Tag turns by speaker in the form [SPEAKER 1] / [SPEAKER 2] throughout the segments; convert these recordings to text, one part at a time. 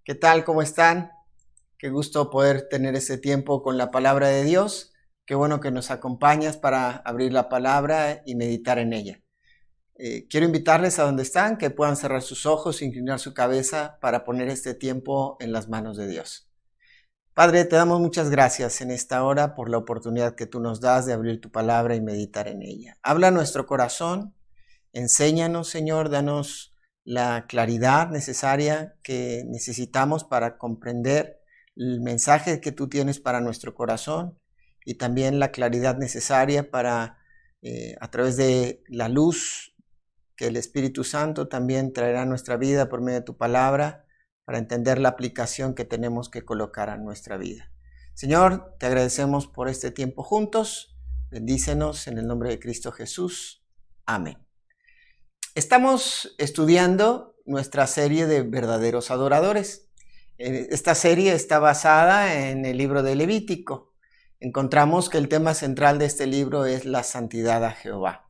[SPEAKER 1] ¿Qué tal? ¿Cómo están? Qué gusto poder tener este tiempo con la palabra de Dios. Qué bueno que nos acompañas para abrir la palabra y meditar en ella. Quiero invitarles a donde están, que puedan cerrar sus ojos, inclinar su cabeza para poner este tiempo en las manos de Dios. Padre, te damos muchas gracias en esta hora por la oportunidad que tú nos das de abrir tu palabra y meditar en ella. Habla a nuestro corazón, enséñanos, Señor, danos la claridad necesaria que necesitamos para comprender el mensaje que tú tienes para nuestro corazón y también la claridad necesaria para, a través de la luz que el Espíritu Santo también traerá a nuestra vida por medio de tu palabra, para entender la aplicación que tenemos que colocar a nuestra vida. Señor, te agradecemos por este tiempo juntos. Bendícenos en el nombre de Cristo Jesús. Amén. Estamos estudiando nuestra serie de verdaderos adoradores. Esta serie está basada en el libro de Levítico. Encontramos que el tema central de este libro es la santidad a Jehová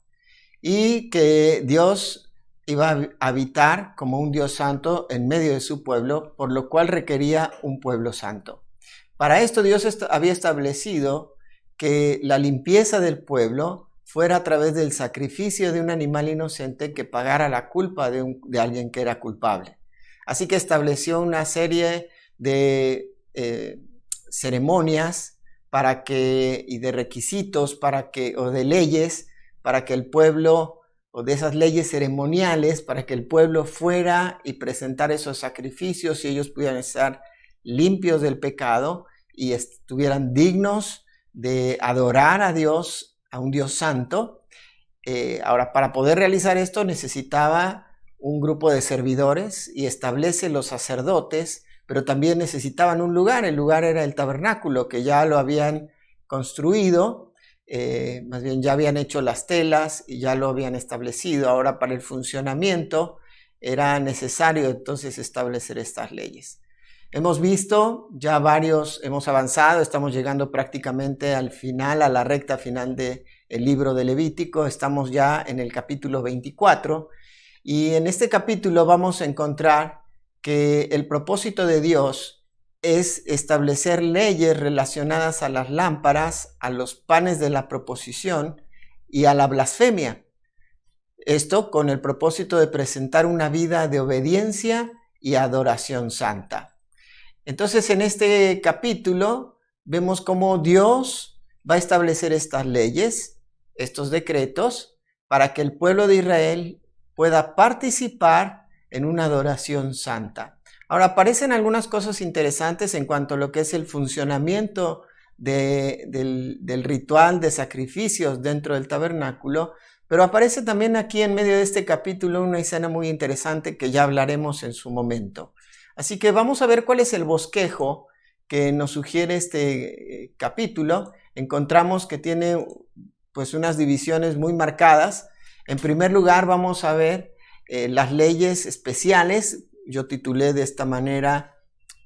[SPEAKER 1] y que Dios iba a habitar como un Dios santo en medio de su pueblo, por lo cual requería un pueblo santo. Para esto Dios había establecido que la limpieza del pueblo fuera a través del sacrificio de un animal inocente que pagara la culpa de alguien que era culpable. Así que estableció una serie de ceremonias y de requisitos o de leyes para que el pueblo, o de esas leyes ceremoniales, para que el pueblo fuera y presentara esos sacrificios y ellos pudieran estar limpios del pecado y estuvieran dignos de adorar a Dios, a un Dios santo. Ahora, para poder realizar esto necesitaba un grupo de servidores y establece los sacerdotes, pero también necesitaban un lugar. El lugar era el tabernáculo, que ya lo habían construido, más bien ya habían hecho las telas y ya lo habían establecido. Ahora, para el funcionamiento era necesario entonces establecer estas leyes. Hemos visto ya hemos avanzado, estamos llegando prácticamente al final, a la recta final del libro de Levítico. Estamos ya en el capítulo 24 y en este capítulo vamos a encontrar que el propósito de Dios es establecer leyes relacionadas a las lámparas, a los panes de la proposición y a la blasfemia. Esto con el propósito de presentar una vida de obediencia y adoración santa. Entonces, en este capítulo vemos cómo Dios va a establecer estas leyes, estos decretos, para que el pueblo de Israel pueda participar en una adoración santa. Ahora, aparecen algunas cosas interesantes en cuanto a lo que es el funcionamiento del ritual de sacrificios dentro del tabernáculo, pero aparece también aquí en medio de este capítulo una escena muy interesante que ya hablaremos en su momento. Así que vamos a ver cuál es el bosquejo que nos sugiere este capítulo. Encontramos que tiene pues unas divisiones muy marcadas. En primer lugar vamos a ver las leyes especiales. Yo titulé de esta manera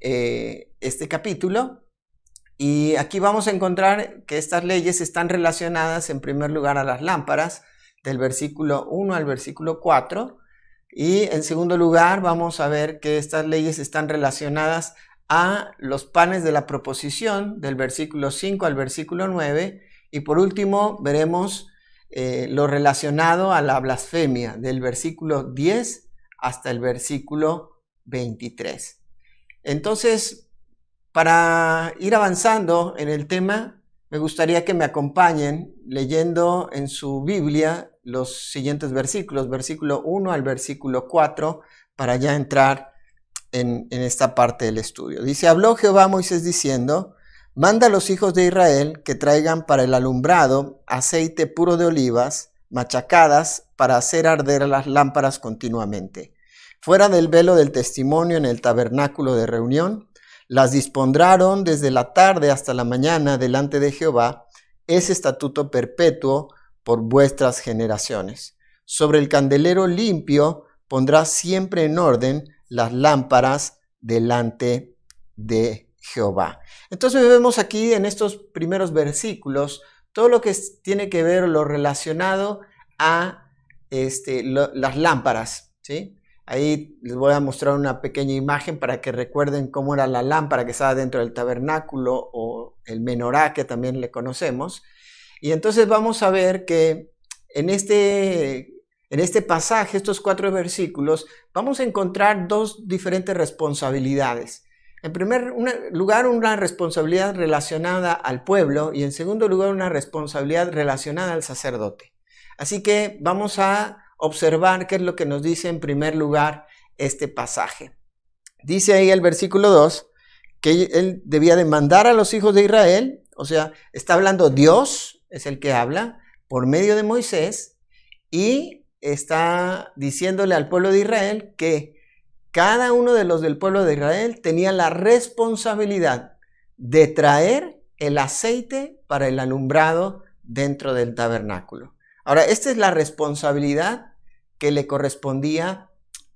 [SPEAKER 1] este capítulo. Y aquí vamos a encontrar que estas leyes están relacionadas en primer lugar a las lámparas, del versículo 1 al versículo 4. Y en segundo lugar vamos a ver que estas leyes están relacionadas a los panes de la proposición, del versículo 5 al versículo 9. Y por último veremos lo relacionado a la blasfemia, del versículo 10 hasta el versículo 23. Entonces, para ir avanzando en el tema, me gustaría que me acompañen leyendo en su Biblia los siguientes versículos, versículo 1 al versículo 4, para ya entrar en esta parte del estudio. Dice: habló Jehová a Moisés diciendo: manda a los hijos de Israel que traigan para el alumbrado aceite puro de olivas machacadas para hacer arder las lámparas continuamente. Fuera del velo del testimonio en el tabernáculo de reunión, las dispondrán desde la tarde hasta la mañana delante de Jehová. Es estatuto perpetuo por vuestras generaciones. Sobre el candelero limpio pondrás siempre en orden las lámparas delante de Jehová. Entonces vemos aquí en estos primeros versículos todo lo que tiene que ver, lo relacionado a las lámparas, ¿sí? Ahí les voy a mostrar una pequeña imagen para que recuerden cómo era la lámpara que estaba dentro del tabernáculo o el menorá, que también le conocemos. Y entonces vamos a ver que en este pasaje, estos 4 versículos, vamos a encontrar 2 diferentes responsabilidades. En primer lugar, una responsabilidad relacionada al pueblo y en segundo lugar, una responsabilidad relacionada al sacerdote. Así que vamos a observar qué es lo que nos dice en primer lugar este pasaje. Dice ahí el versículo 2 que él debía de mandar a los hijos de Israel, o sea, está hablando Dios, es el que habla, por medio de Moisés, y está diciéndole al pueblo de Israel que cada uno de los del pueblo de Israel tenía la responsabilidad de traer el aceite para el alumbrado dentro del tabernáculo. Ahora, esta es la responsabilidad que le correspondía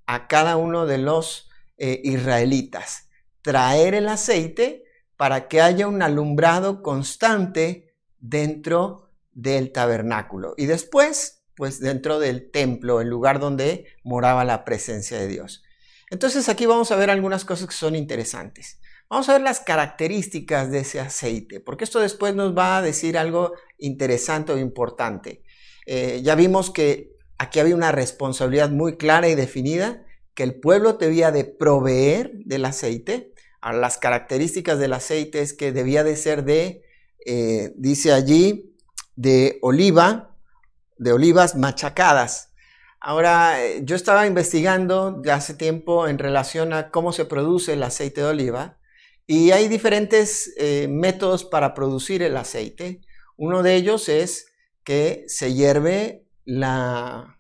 [SPEAKER 1] a cada uno de los israelitas. Traer el aceite para que haya un alumbrado constante dentro del tabernáculo. Y después, pues dentro del templo, el lugar donde moraba la presencia de Dios. Entonces aquí vamos a ver algunas cosas que son interesantes. Vamos a ver las características de ese aceite, porque esto después nos va a decir algo interesante o importante. Ya vimos que aquí había una responsabilidad muy clara y definida, que el pueblo debía de proveer del aceite. Ahora, las características del aceite es que debía de ser dice allí, de olivas machacadas. Ahora, yo estaba investigando ya hace tiempo en relación a cómo se produce el aceite de oliva y hay diferentes métodos para producir el aceite. Uno de ellos es que se hierve la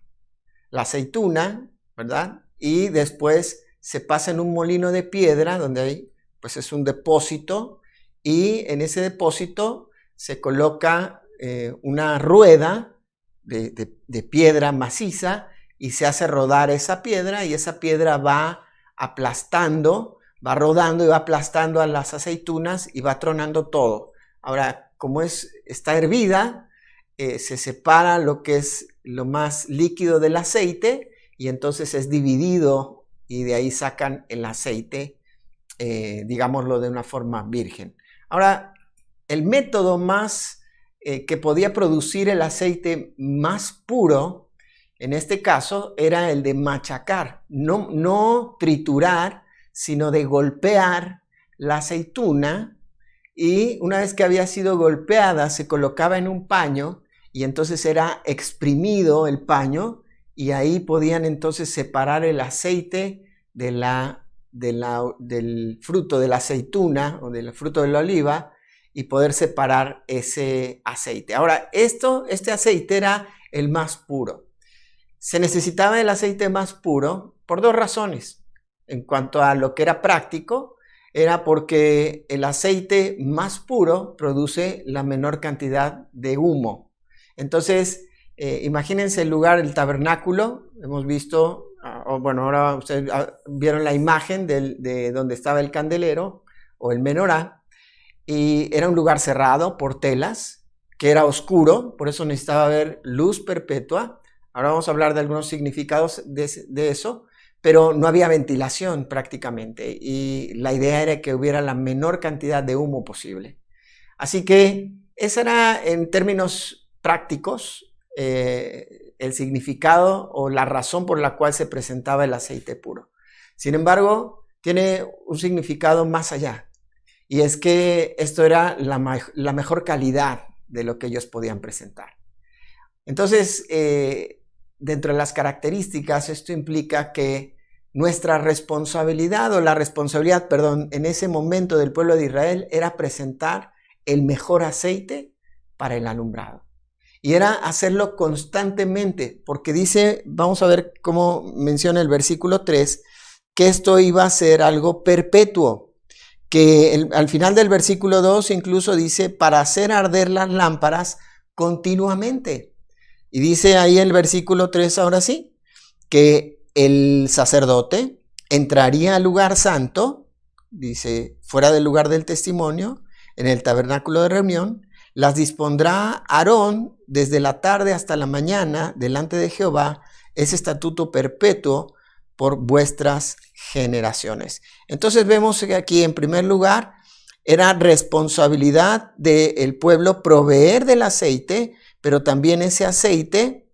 [SPEAKER 1] aceituna, ¿verdad? Y después se pasa en un molino de piedra donde hay, pues es un depósito y en ese depósito se coloca una rueda de piedra maciza y se hace rodar esa piedra y esa piedra va aplastando, va rodando y va aplastando a las aceitunas y va tronando todo. Ahora, como está hervida, se separa lo que es lo más líquido del aceite y entonces es dividido y de ahí sacan el aceite, digámoslo de una forma virgen. Ahora, el método más que podía producir el aceite más puro, en este caso, era el de machacar, no triturar, sino de golpear la aceituna y una vez que había sido golpeada se colocaba en un paño y entonces era exprimido el paño y ahí podían entonces separar el aceite del fruto de la aceituna o del fruto de la oliva y poder separar ese aceite. Ahora, este aceite era el más puro. Se necesitaba el aceite más puro por 2 razones. En cuanto a lo que era práctico, era porque el aceite más puro produce la menor cantidad de humo. Entonces, imagínense el lugar, el tabernáculo, hemos visto, bueno, ahora ustedes vieron la imagen de donde estaba el candelero o el menorá, y era un lugar cerrado por telas, que era oscuro, por eso necesitaba haber luz perpetua. Ahora vamos a hablar de algunos significados de eso, pero no había ventilación prácticamente y la idea era que hubiera la menor cantidad de humo posible. Así que ese era en términos prácticos el significado o la razón por la cual se presentaba el aceite puro. Sin embargo, tiene un significado más allá y es que esto era la mejor calidad de lo que ellos podían presentar. Entonces, dentro de las características, esto implica que nuestra responsabilidad, o la responsabilidad, perdón, en ese momento del pueblo de Israel era presentar el mejor aceite para el alumbrado. Y era hacerlo constantemente, porque dice, vamos a ver cómo menciona el versículo 3, que esto iba a ser algo perpetuo, que al final del versículo 2 incluso dice, para hacer arder las lámparas continuamente. Y dice ahí el versículo 3 ahora sí, que el sacerdote entraría al lugar santo, dice, fuera del lugar del testimonio, en el tabernáculo de reunión, las dispondrá Aarón desde la tarde hasta la mañana delante de Jehová, es estatuto perpetuo por vuestras generaciones. Entonces vemos que aquí en primer lugar era responsabilidad del pueblo proveer del aceite, pero también ese aceite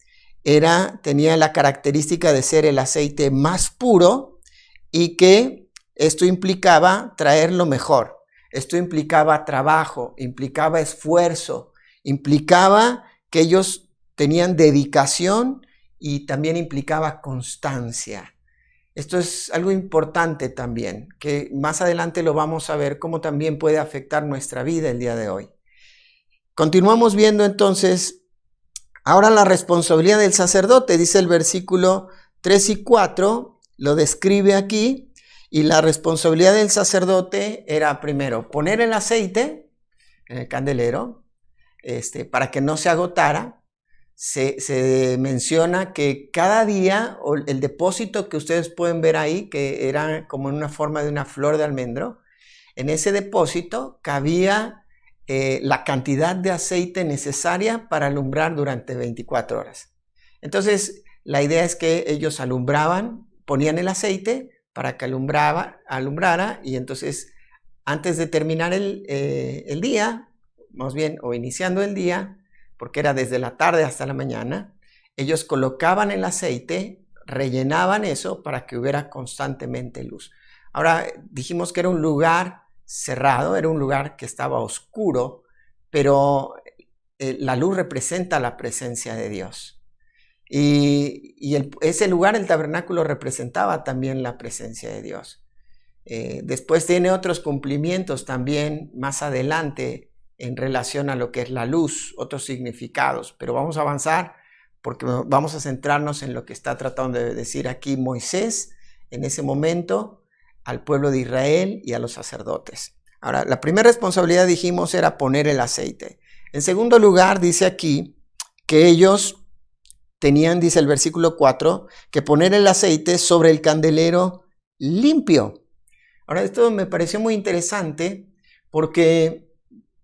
[SPEAKER 1] tenía la característica de ser el aceite más puro y que esto implicaba traer lo mejor. Esto implicaba trabajo, implicaba esfuerzo, implicaba que ellos tenían dedicación y también implicaba constancia. Esto es algo importante también, que más adelante lo vamos a ver cómo también puede afectar nuestra vida el día de hoy. Continuamos viendo entonces, ahora la responsabilidad del sacerdote, dice el versículo 3 y 4, lo describe aquí, y la responsabilidad del sacerdote era primero poner el aceite en el candelero, para que no se agotara. Se menciona que cada día, el depósito que ustedes pueden ver ahí, que era como en una forma de una flor de almendro, en ese depósito cabía la cantidad de aceite necesaria para alumbrar durante 24 horas. Entonces, la idea es que ellos alumbraban, ponían el aceite para que alumbrara, y entonces, antes de terminar el día, más bien, o iniciando el día, porque era desde la tarde hasta la mañana, ellos colocaban el aceite, rellenaban eso para que hubiera constantemente luz. Ahora, dijimos que era un lugar cerrado, era un lugar que estaba oscuro, pero la luz representa la presencia de Dios. Y ese lugar, el tabernáculo, representaba también la presencia de Dios. Después tiene otros cumplimientos también más adelante en relación a lo que es la luz, otros significados, pero vamos a avanzar porque vamos a centrarnos en lo que está tratando de decir aquí Moisés en ese momento al pueblo de Israel y a los sacerdotes. Ahora, la primera responsabilidad, dijimos, era poner el aceite. En segundo lugar, dice aquí que ellos tenían, dice el versículo 4, que poner el aceite sobre el candelero limpio. Ahora, esto me pareció muy interesante porque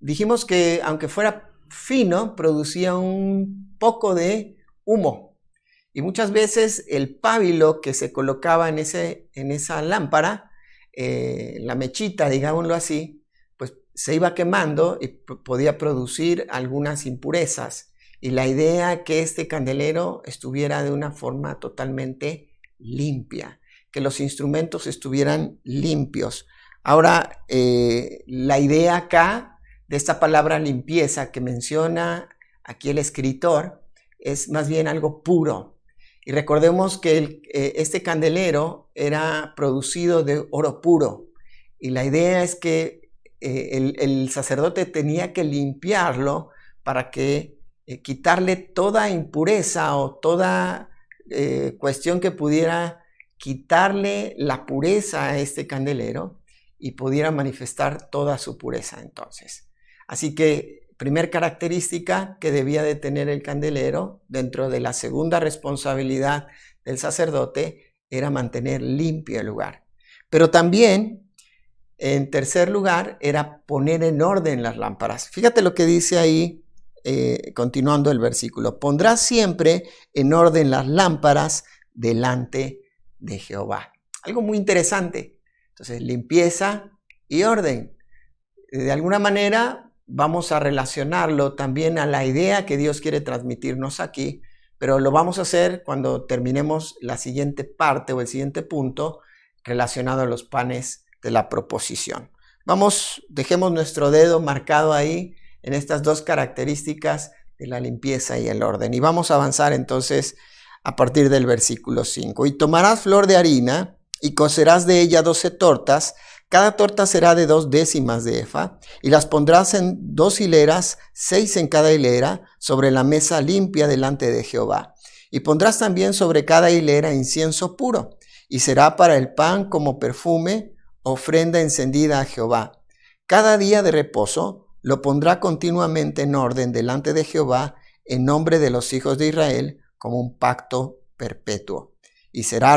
[SPEAKER 1] dijimos que aunque fuera fino, producía un poco de humo. Y muchas veces el pábilo que se colocaba en esa lámpara, la mechita, digámoslo así, pues se iba quemando y podía producir algunas impurezas. Y la idea es que este candelero estuviera de una forma totalmente limpia, que los instrumentos estuvieran limpios. Ahora, la idea acá de esta palabra limpieza que menciona aquí el escritor es más bien algo puro. Y recordemos que este candelero era producido de oro puro. Y la idea es que el sacerdote tenía que limpiarlo para que quitarle toda impureza o toda cuestión que pudiera quitarle la pureza a este candelero y pudiera manifestar toda su pureza entonces. Así que, primer característica que debía de tener el candelero dentro de la segunda responsabilidad del sacerdote era mantener limpio el lugar. Pero también, en tercer lugar, era poner en orden las lámparas. Fíjate lo que dice ahí, continuando el versículo. Pondrás siempre en orden las lámparas delante de Jehová. Algo muy interesante. Entonces, limpieza y orden. De alguna manera vamos a relacionarlo también a la idea que Dios quiere transmitirnos aquí, pero lo vamos a hacer cuando terminemos la siguiente parte o el siguiente punto relacionado a los panes de la proposición. Dejemos nuestro dedo marcado ahí en estas dos características de la limpieza y el orden. Y vamos a avanzar entonces a partir del versículo 5. Y tomarás flor de harina y cocerás de ella 12 tortas. Cada torta será de 2 décimas de efa, y las pondrás en 2 hileras, 6 en cada hilera, sobre la mesa limpia delante de Jehová. Y pondrás también sobre cada hilera incienso puro, y será para el pan como perfume, ofrenda encendida a Jehová. Cada día de reposo lo pondrá continuamente en orden delante de Jehová, en nombre de los hijos de Israel, como un pacto perpetuo. Y será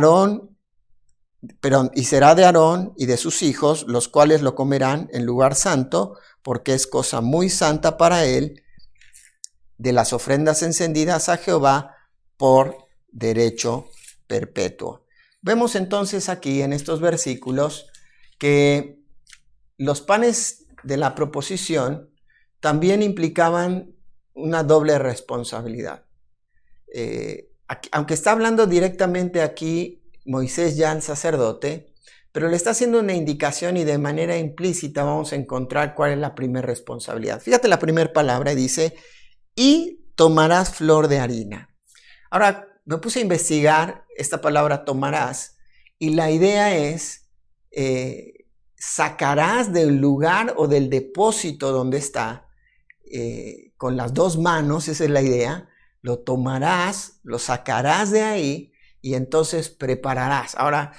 [SPEAKER 1] de Aarón y de sus hijos, los cuales lo comerán en lugar santo, porque es cosa muy santa para él, de las ofrendas encendidas a Jehová por derecho perpetuo. Vemos entonces aquí en estos versículos que los panes de la proposición también implicaban una doble responsabilidad. Aunque está hablando directamente aquí Moisés ya al sacerdote, pero le está haciendo una indicación y de manera implícita vamos a encontrar cuál es la primera responsabilidad. Fíjate la primera palabra, dice, y tomarás flor de harina. Ahora, me puse a investigar esta palabra tomarás y la idea es sacarás del lugar o del depósito donde está con las dos manos, esa es la idea, lo tomarás, lo sacarás de ahí y entonces prepararás. Ahora,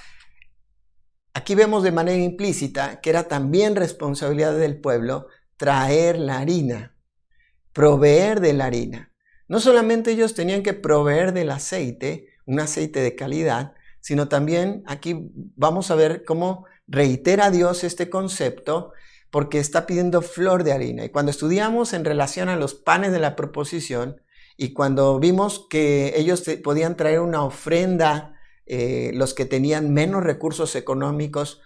[SPEAKER 1] aquí vemos de manera implícita que era también responsabilidad del pueblo traer la harina, proveer de la harina. No solamente ellos tenían que proveer del aceite, un aceite de calidad, sino también aquí vamos a ver cómo reitera Dios este concepto porque está pidiendo flor de harina. Y cuando estudiamos en relación a los panes de la proposición y cuando vimos que ellos podían traer una ofrenda, los que tenían menos recursos económicos,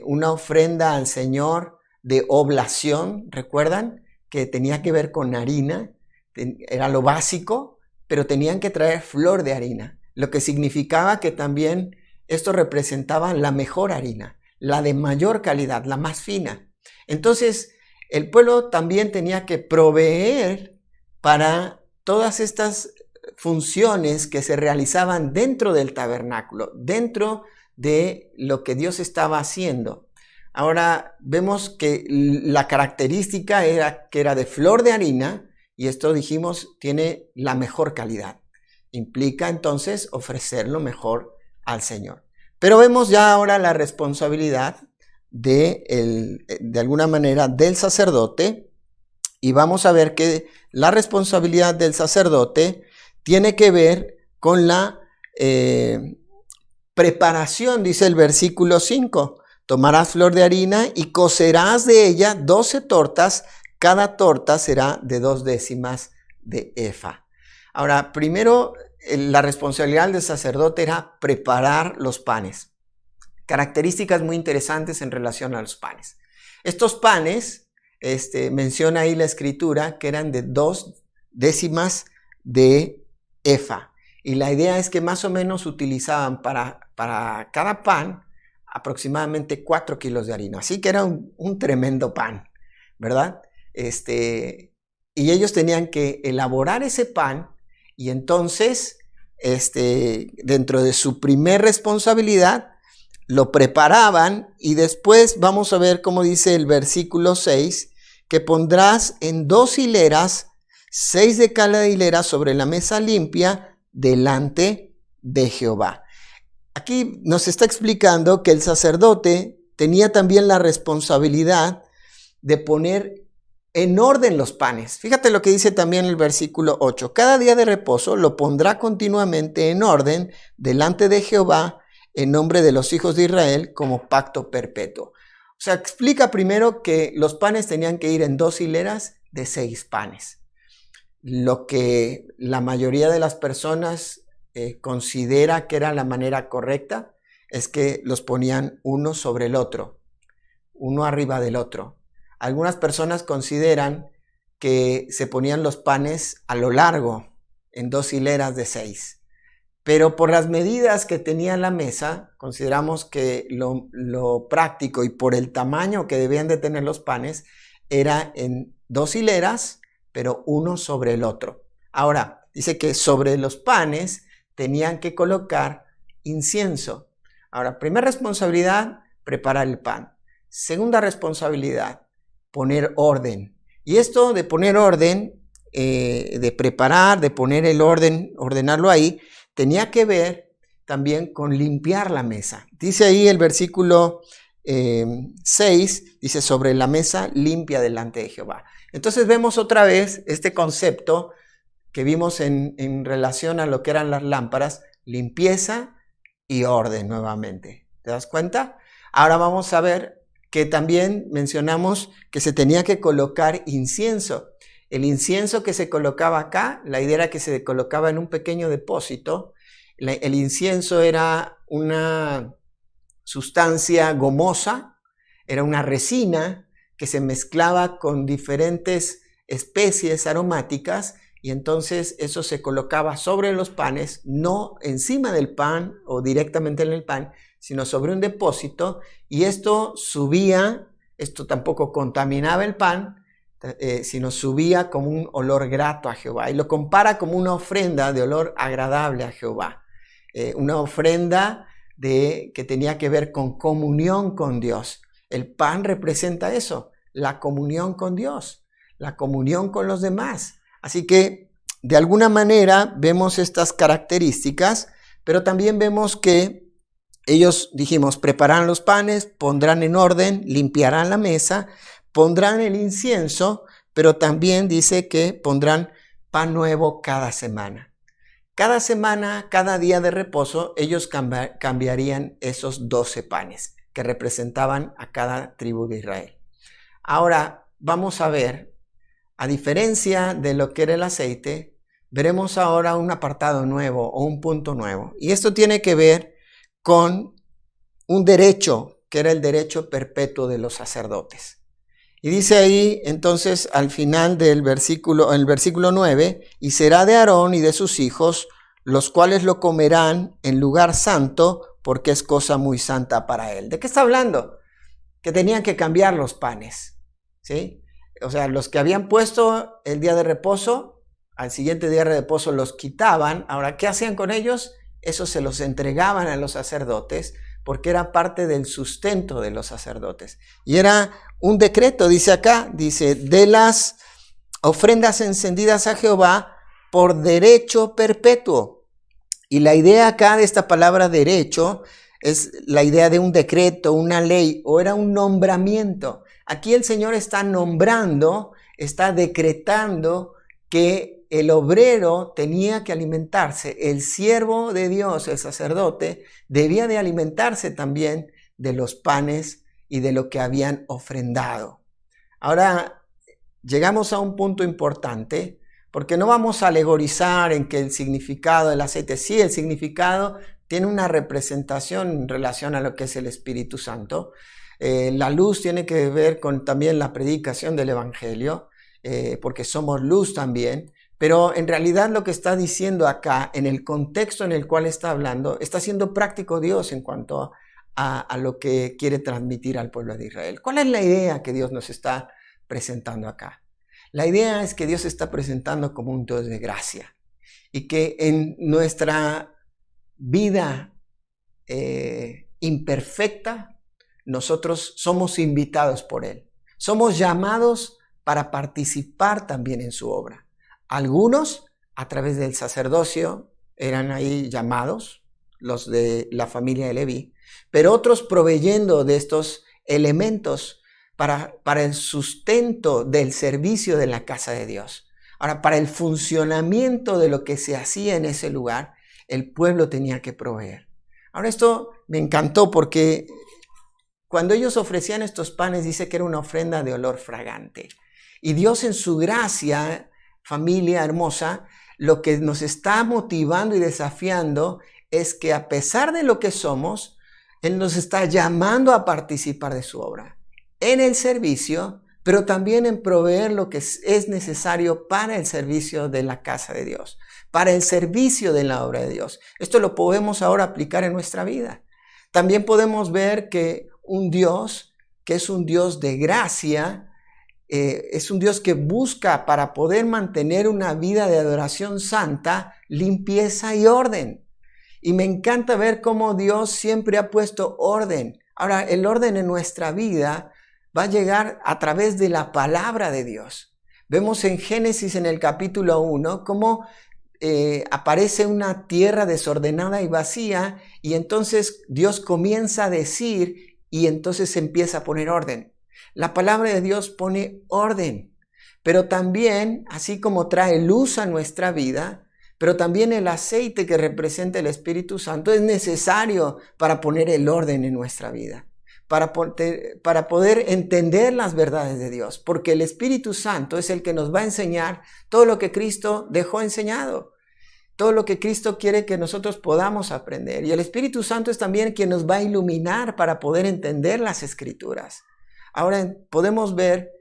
[SPEAKER 1] una ofrenda al Señor de oblación, ¿recuerdan? Que tenía que ver con harina, era lo básico, pero tenían que traer flor de harina, lo que significaba que también esto representaba la mejor harina, la de mayor calidad, la más fina. Entonces, el pueblo también tenía que proveer para todas estas funciones que se realizaban dentro del tabernáculo, dentro de lo que Dios estaba haciendo. Ahora vemos que la característica era que era de flor de harina y esto dijimos tiene la mejor calidad. Implica entonces ofrecer lo mejor al Señor. Pero vemos ya ahora la responsabilidad de alguna manera del sacerdote y vamos a ver que la responsabilidad del sacerdote tiene que ver con la preparación, dice el versículo 5. Tomarás flor de harina y cocerás de ella 12 tortas, cada torta será de 2 décimas de efa. Ahora, primero, la responsabilidad del sacerdote era preparar los panes. Características muy interesantes en relación a los panes. Estos panes, menciona ahí la escritura, que eran de 2 décimas de efa. Y la idea es que más o menos utilizaban para cada pan aproximadamente 4 kilos de harina. Así que era un tremendo pan, ¿verdad? Y ellos tenían que elaborar ese pan y entonces, dentro de su primer responsabilidad, lo preparaban y después vamos a ver cómo dice el versículo 6, que pondrás en 2 hileras, 6 de cada hilera sobre la mesa limpia delante de Jehová. Aquí nos está explicando que el sacerdote tenía también la responsabilidad de poner en orden los panes. Fíjate lo que dice también el versículo 8. Cada día de reposo lo pondrá continuamente en orden delante de Jehová en nombre de los hijos de Israel como pacto perpetuo. O sea, explica primero que los panes tenían que ir en 2 hileras de 6 panes. Lo que la mayoría de las personas considera que era la manera correcta es que los ponían uno sobre el otro, uno arriba del otro. Algunas personas consideran que se ponían los panes a lo largo, en 2 hileras de 6. Pero por las medidas que tenía la mesa, consideramos que lo práctico y por el tamaño que debían de tener los panes, era en 2 hileras, pero uno sobre el otro. Ahora, dice que sobre los panes tenían que colocar incienso. Ahora, primera responsabilidad, preparar el pan. Segunda responsabilidad, poner orden. Y esto de poner orden, de preparar, de poner el orden, ordenarlo ahí, tenía que ver también con limpiar la mesa. Dice ahí el versículo 6, dice sobre la mesa limpia delante de Jehová. Entonces vemos otra vez este concepto que vimos en relación a lo que eran las lámparas, limpieza y orden nuevamente. ¿Te das cuenta? Ahora vamos a ver que también mencionamos que se tenía que colocar incienso. El incienso que se colocaba acá, la idea era que se colocaba en un pequeño depósito. El incienso era una sustancia gomosa, era una resina que se mezclaba con diferentes especies aromáticas y entonces eso se colocaba sobre los panes, no encima del pan o directamente en el pan, sino sobre un depósito, y esto subía, esto tampoco contaminaba el pan, sino subía como un olor grato a Jehová, y lo compara como una ofrenda de olor agradable a Jehová, una ofrenda que tenía que ver con comunión con Dios. El pan representa eso, la comunión con Dios, la comunión con los demás. Así que de alguna manera vemos estas características, pero también vemos que ellos, dijimos, prepararán los panes, pondrán en orden, limpiarán la mesa, pondrán el incienso, pero también dice que pondrán pan nuevo cada semana. Cada semana, cada día de reposo, ellos cambiarían esos 12 panes que representaban a cada tribu de Israel. Ahora vamos a ver, a diferencia de lo que era el aceite, veremos ahora un apartado nuevo o un punto nuevo. Y esto tiene que ver con un derecho, que era el derecho perpetuo de los sacerdotes. Y dice ahí, entonces, al final del versículo, en el versículo 9, y será de Aarón y de sus hijos, los cuales lo comerán en lugar santo, porque es cosa muy santa para él. ¿De qué está hablando? Que tenían que cambiar los panes, ¿sí? O sea, los que habían puesto el día de reposo, al siguiente día de reposo los quitaban. Ahora, ¿qué hacían con ellos? Eso se los entregaban a los sacerdotes, porque era parte del sustento de los sacerdotes. Y era un decreto, dice acá, dice, de las ofrendas encendidas a Jehová por derecho perpetuo. Y la idea acá de esta palabra derecho es la idea de un decreto, una ley, o era un nombramiento. Aquí el Señor está nombrando, está decretando que el obrero tenía que alimentarse, el siervo de Dios, el sacerdote, debía de alimentarse también de los panes y de lo que habían ofrendado. Ahora, llegamos a un punto importante, porque no vamos a alegorizar en que el significado del aceite, sí, el significado tiene una representación en relación a lo que es el Espíritu Santo. La luz tiene que ver con también la predicación del Evangelio, porque somos luz también. Pero en realidad lo que está diciendo acá, en el contexto en el cual está hablando, está siendo práctico Dios en cuanto a lo que quiere transmitir al pueblo de Israel. ¿Cuál es la idea que Dios nos está presentando acá? La idea es que Dios se está presentando como un Dios de gracia y que en nuestra vida imperfecta, nosotros somos invitados por Él. Somos llamados para participar también en su obra. Algunos, a través del sacerdocio, eran ahí llamados, los de la familia de Leví, pero otros proveyendo de estos elementos para el sustento del servicio de la casa de Dios. Ahora, para el funcionamiento de lo que se hacía en ese lugar, el pueblo tenía que proveer. Ahora, esto me encantó porque cuando ellos ofrecían estos panes, dice que era una ofrenda de olor fragante. Y Dios en su gracia, familia hermosa, lo que nos está motivando y desafiando es que a pesar de lo que somos, Él nos está llamando a participar de su obra, en el servicio, pero también en proveer lo que es necesario para el servicio de la casa de Dios, para el servicio de la obra de Dios. Esto lo podemos ahora aplicar en nuestra vida. También podemos ver que un Dios, que es un Dios de gracia, es un Dios que busca para poder mantener una vida de adoración santa, limpieza y orden. Y me encanta ver cómo Dios siempre ha puesto orden. Ahora, el orden en nuestra vida va a llegar a través de la palabra de Dios. Vemos en Génesis en el capítulo 1 cómo aparece una tierra desordenada y vacía y entonces Dios comienza a decir y entonces se empieza a poner orden. La palabra de Dios pone orden, pero también, así como trae luz a nuestra vida, pero también el aceite que representa el Espíritu Santo es necesario para poner el orden en nuestra vida, para poder entender las verdades de Dios, porque el Espíritu Santo es el que nos va a enseñar todo lo que Cristo dejó enseñado. todo lo que Cristo quiere que nosotros podamos aprender. Y el Espíritu Santo es también quien nos va a iluminar para poder entender las Escrituras. Ahora podemos ver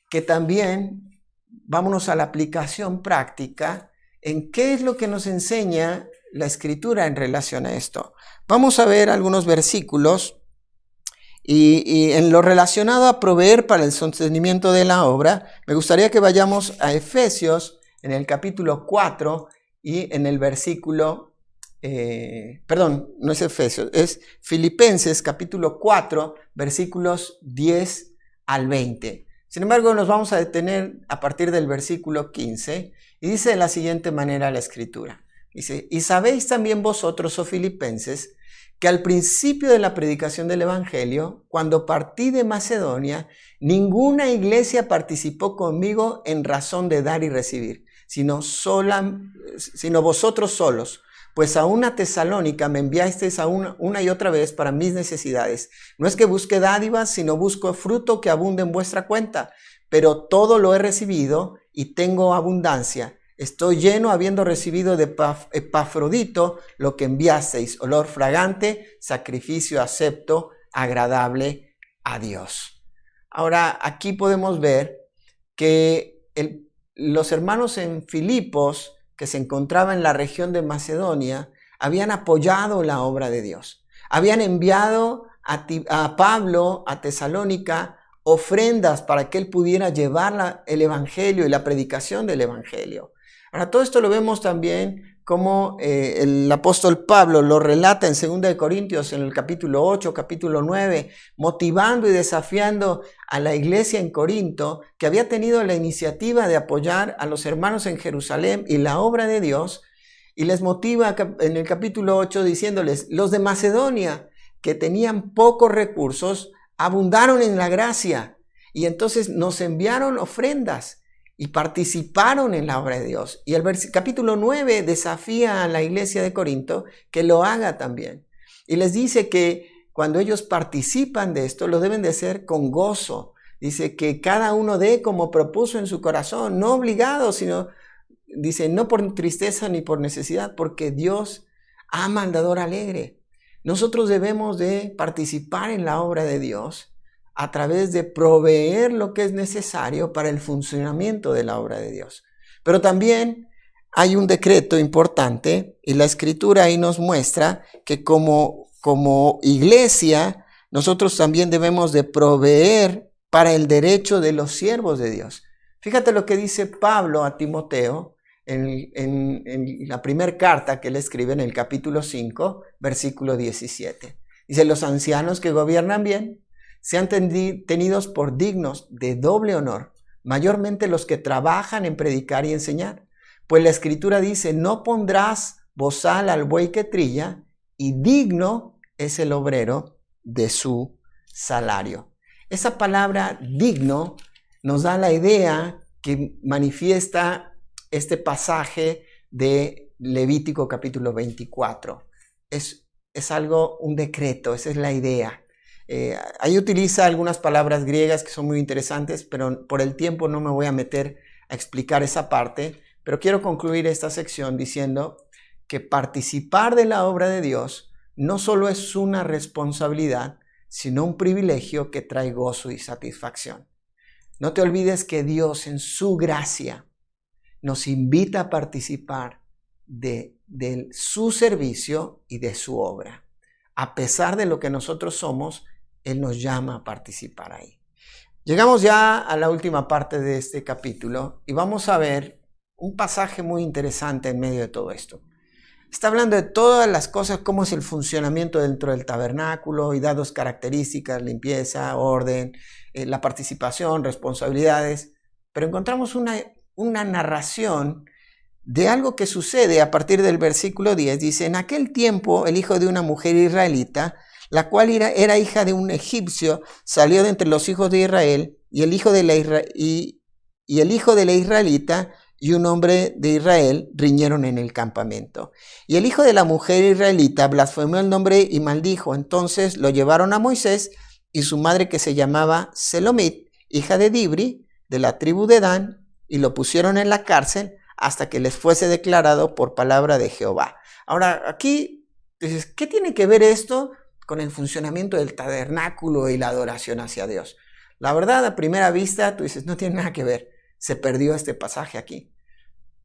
[SPEAKER 1] que también, vámonos a la aplicación práctica, en qué es lo que nos enseña la Escritura en relación a esto. Vamos a ver algunos versículos y en lo relacionado a proveer para el sostenimiento de la obra, me gustaría que vayamos a Efesios en el capítulo 4 y en el versículo, no es Efesios, es Filipenses capítulo 4, versículos 10 al 20. Sin embargo, nos vamos a detener a partir del versículo 15 y dice de la siguiente manera la Escritura. Dice, y sabéis también vosotros, oh Filipenses, que al principio de la predicación del Evangelio, cuando partí de Macedonia, ninguna iglesia participó conmigo en razón de dar y recibir, sino vosotros solos, pues a una Tesalónica me enviasteis una y otra vez para mis necesidades. No es que busque dádivas, sino busco fruto que abunde en vuestra cuenta, pero todo lo he recibido y tengo abundancia. Estoy lleno habiendo recibido de Epafrodito lo que enviasteis, olor fragante, sacrificio acepto, agradable a Dios. Ahora, aquí podemos ver que los hermanos en Filipos, que se encontraban en la región de Macedonia, habían apoyado la obra de Dios. Habían enviado a Pablo a Tesalónica ofrendas para que él pudiera llevar el Evangelio y la predicación del Evangelio. Ahora, todo esto lo vemos también como el apóstol Pablo lo relata en 2 Corintios, en el capítulo 8, capítulo 9, motivando y desafiando a la iglesia en Corinto, que había tenido la iniciativa de apoyar a los hermanos en Jerusalén y la obra de Dios, y les motiva en el capítulo 8 diciéndoles, los de Macedonia, que tenían pocos recursos, abundaron en la gracia, y entonces nos enviaron ofrendas, y participaron en la obra de Dios. Y el capítulo 9 desafía a la iglesia de Corinto que lo haga también. Y les dice que cuando ellos participan de esto, lo deben de hacer con gozo. Dice que cada uno dé como propuso en su corazón, no obligado, sino, dice, no por tristeza ni por necesidad, porque Dios ama al dador alegre. Nosotros debemos de participar en la obra de Dios a través de proveer lo que es necesario para el funcionamiento de la obra de Dios. Pero también hay un decreto importante y la Escritura ahí nos muestra que como iglesia nosotros también debemos de proveer para el derecho de los siervos de Dios. Fíjate lo que dice Pablo a Timoteo en la primera carta que él escribe en el capítulo 5, versículo 17. Dice, los ancianos que gobiernan bien sean tenidos por dignos de doble honor, mayormente los que trabajan en predicar y enseñar. Pues la Escritura dice, no pondrás bozal al buey que trilla, y digno es el obrero de su salario. Esa palabra digno nos da la idea que manifiesta este pasaje de Levítico capítulo 24. Es algo, un decreto, esa es la idea. Ahí utiliza algunas palabras griegas que son muy interesantes, pero por el tiempo no me voy a meter a explicar esa parte, pero quiero concluir esta sección diciendo que participar de la obra de Dios no solo es una responsabilidad, sino un privilegio que trae gozo y satisfacción. No te olvides que Dios en su gracia nos invita a participar de su servicio y de su obra. A pesar de lo que nosotros somos, Él nos llama a participar ahí. Llegamos ya a la última parte de este capítulo y vamos a ver un pasaje muy interesante en medio de todo esto. Está hablando de todas las cosas, cómo es el funcionamiento dentro del tabernáculo y da dos características, limpieza, orden, la participación, responsabilidades. Pero encontramos una narración de algo que sucede a partir del versículo 10. Dice, en aquel tiempo el hijo de una mujer israelita, la cual era hija de un egipcio, salió de entre los hijos de Israel, y el hijo de la israelita y un hombre de Israel riñeron en el campamento. Y el hijo de la mujer israelita blasfemó el nombre y maldijo. Entonces lo llevaron a Moisés y su madre, que se llamaba Selomit, hija de Dibri, de la tribu de Dan, y lo pusieron en la cárcel hasta que les fuese declarado por palabra de Jehová. Ahora, aquí dices, ¿qué tiene que ver esto con el funcionamiento del tabernáculo y la adoración hacia Dios? La verdad, a primera vista, tú dices, no tiene nada que ver. Se perdió este pasaje aquí.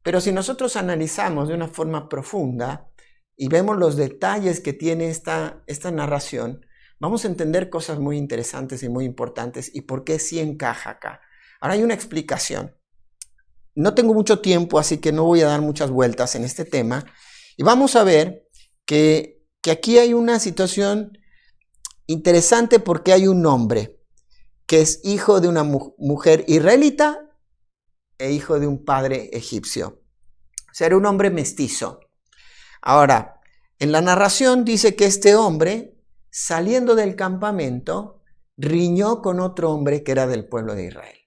[SPEAKER 1] Pero si nosotros analizamos de una forma profunda y vemos los detalles que tiene esta narración, vamos a entender cosas muy interesantes y muy importantes y por qué sí encaja acá. Ahora hay una explicación. No tengo mucho tiempo, así que no voy a dar muchas vueltas en este tema. Y vamos a ver que aquí hay una situación interesante porque hay un hombre que es hijo de una mujer israelita e hijo de un padre egipcio. O sea, era un hombre mestizo. Ahora, en la narración dice que este hombre, saliendo del campamento, riñó con otro hombre que era del pueblo de Israel.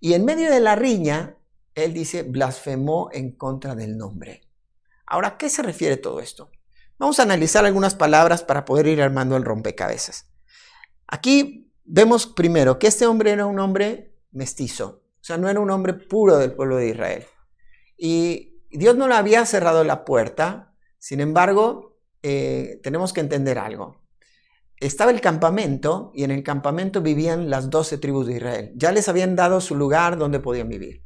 [SPEAKER 1] Y en medio de la riña, él dice, blasfemó en contra del nombre. Ahora, ¿a qué se refiere todo esto? Vamos a analizar algunas palabras para poder ir armando el rompecabezas. Aquí vemos primero que este hombre era un hombre mestizo. O sea, no era un hombre puro del pueblo de Israel. Y Dios no le había cerrado la puerta. Sin embargo, tenemos que entender algo. Estaba el campamento y en el campamento vivían las 12 tribus de Israel. Ya les habían dado su lugar donde podían vivir.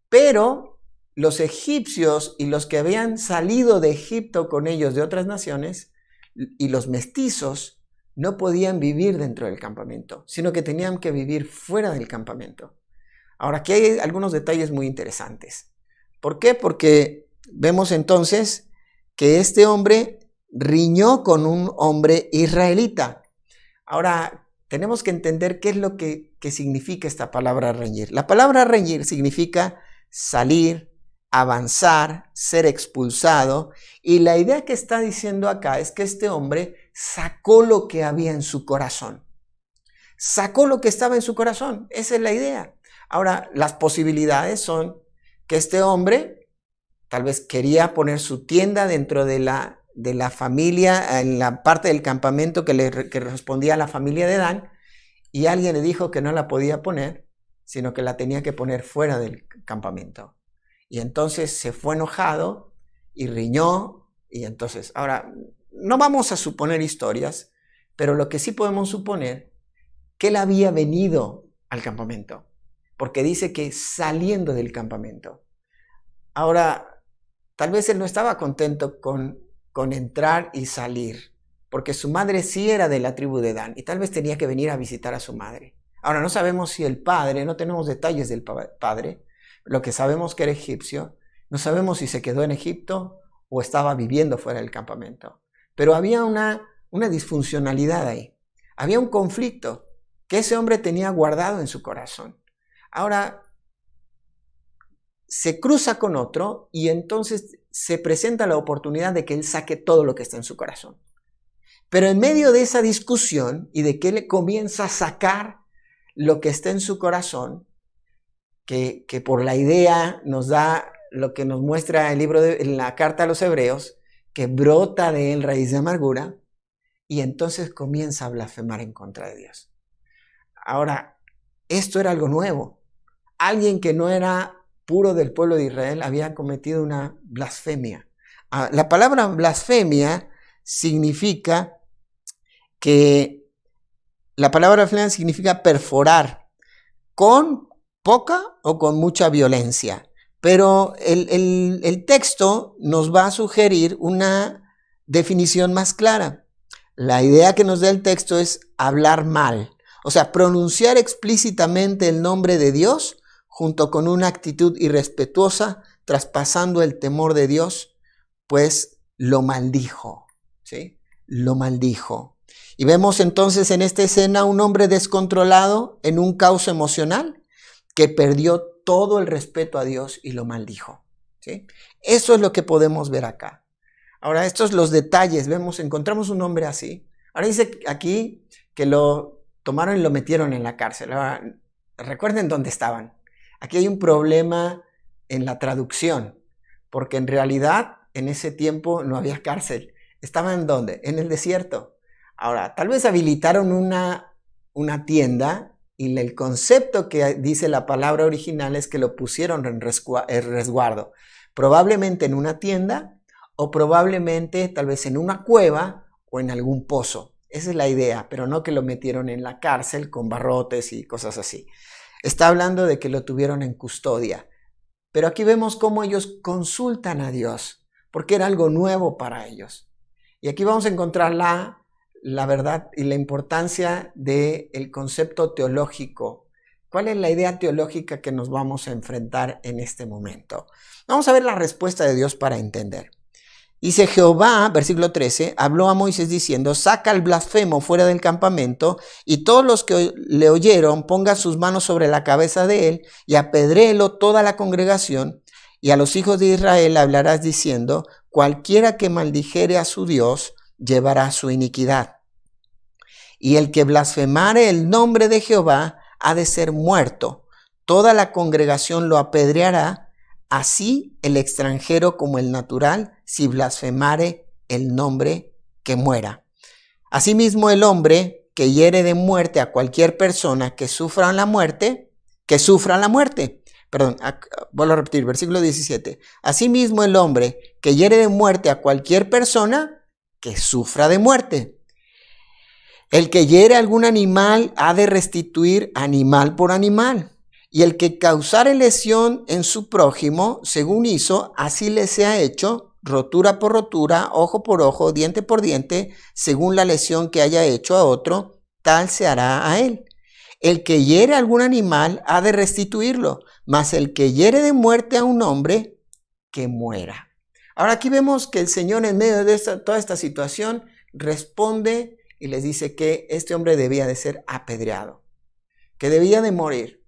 [SPEAKER 1] Pero los egipcios y los que habían salido de Egipto con ellos de otras naciones y los mestizos no podían vivir dentro del campamento, sino que tenían que vivir fuera del campamento. Ahora, aquí hay algunos detalles muy interesantes. ¿Por qué? Porque vemos entonces que este hombre riñó con un hombre israelita. Ahora, tenemos que entender qué es lo que significa esta palabra reñir. La palabra reñir significa salir, avanzar, ser expulsado. Y la idea que está diciendo acá es que este hombre sacó lo que había en su corazón. Sacó lo que estaba en su corazón. Esa es la idea. Ahora, las posibilidades son que este hombre tal vez quería poner su tienda dentro de la familia, en la parte del campamento que respondía a la familia de Dan, y alguien le dijo que no la podía poner, sino que la tenía que poner fuera del campamento. Y entonces se fue enojado y riñó, y entonces, ahora, no vamos a suponer historias, pero lo que sí podemos suponer, que él había venido al campamento, porque dice que saliendo del campamento. Ahora, tal vez él no estaba contento con entrar y salir, porque su madre sí era de la tribu de Dan y tal vez tenía que venir a visitar a su madre. Ahora, no sabemos si el padre, no tenemos detalles del padre, lo que sabemos que era egipcio, no sabemos si se quedó en Egipto o estaba viviendo fuera del campamento. Pero había una disfuncionalidad ahí, había un conflicto que ese hombre tenía guardado en su corazón. Ahora, se cruza con otro y entonces se presenta la oportunidad de que él saque todo lo que está en su corazón. Pero en medio de esa discusión y de que él comienza a sacar lo que está en su corazón, que por la idea nos da lo que nos muestra el libro en la carta a los Hebreos, que brota de él raíz de amargura, y entonces comienza a blasfemar en contra de Dios. Ahora, esto era algo nuevo. Alguien que no era puro del pueblo de Israel había cometido una blasfemia. La palabra blasfemia significa perforar con poca o con mucha violencia. Pero el texto nos va a sugerir una definición más clara. La idea que nos da el texto es hablar mal. O sea, pronunciar explícitamente el nombre de Dios junto con una actitud irrespetuosa, traspasando el temor de Dios, pues lo maldijo, ¿sí? Lo maldijo. Y vemos entonces en esta escena un hombre descontrolado en un caos emocional que perdió todo el respeto a Dios y lo maldijo, ¿sí? Eso es lo que podemos ver acá. Ahora, estos son los detalles. Encontramos un hombre así. Ahora dice aquí que lo tomaron y lo metieron en la cárcel. Ahora, recuerden dónde estaban. Aquí hay un problema en la traducción, porque en realidad en ese tiempo no había cárcel. ¿Estaban dónde? En el desierto. Ahora, tal vez habilitaron una tienda Y el concepto que dice la palabra original es que lo pusieron en resguardo, probablemente en una tienda o probablemente tal vez en una cueva o en algún pozo. Esa es la idea, pero no que lo metieron en la cárcel con barrotes y cosas así. Está hablando de que lo tuvieron en custodia. Pero aquí vemos cómo ellos consultan a Dios, porque era algo nuevo para ellos. Y aquí vamos a encontrar la verdad y la importancia del concepto teológico. ¿Cuál es la idea teológica que nos vamos a enfrentar en este momento? Vamos a ver la respuesta de Dios para entender. Dice Jehová, versículo 13, habló a Moisés diciendo, saca al blasfemo fuera del campamento y todos los que le oyeron pongan sus manos sobre la cabeza de él y apedréelo toda la congregación, y a los hijos de Israel hablarás diciendo, cualquiera que maldijere a su Dios llevará su iniquidad. Y el que blasfemare el nombre de Jehová ha de ser muerto. Toda la congregación lo apedreará, así el extranjero como el natural, si blasfemare el nombre, que muera. Asimismo el hombre que hiere de muerte a cualquier persona que sufra la muerte. Perdón, vuelvo a repetir, versículo 17. Asimismo el hombre que hiere de muerte a cualquier persona que sufra de muerte. El que hiere algún animal ha de restituir animal por animal. Y el que causare lesión en su prójimo, según hizo, así le sea hecho, rotura por rotura, ojo por ojo, diente por diente, según la lesión que haya hecho a otro, tal se hará a él. El que hiere algún animal ha de restituirlo, mas el que hiere de muerte a un hombre, que muera. Ahora aquí vemos que el Señor en medio de toda esta situación responde y les dice que este hombre debía de ser apedreado, que debía de morir.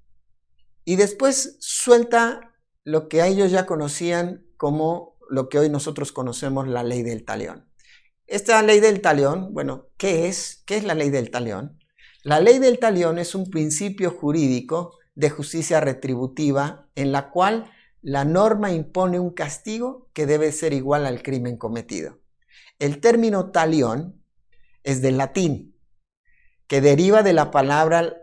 [SPEAKER 1] Y después suelta lo que ellos ya conocían como lo que hoy nosotros conocemos, la ley del talión. Esta ley del talión, bueno, ¿qué es? ¿Qué es la ley del talión? La ley del talión es un principio jurídico de justicia retributiva en la cual la norma impone un castigo que debe ser igual al crimen cometido. El término talión es del latín, que deriva de la palabra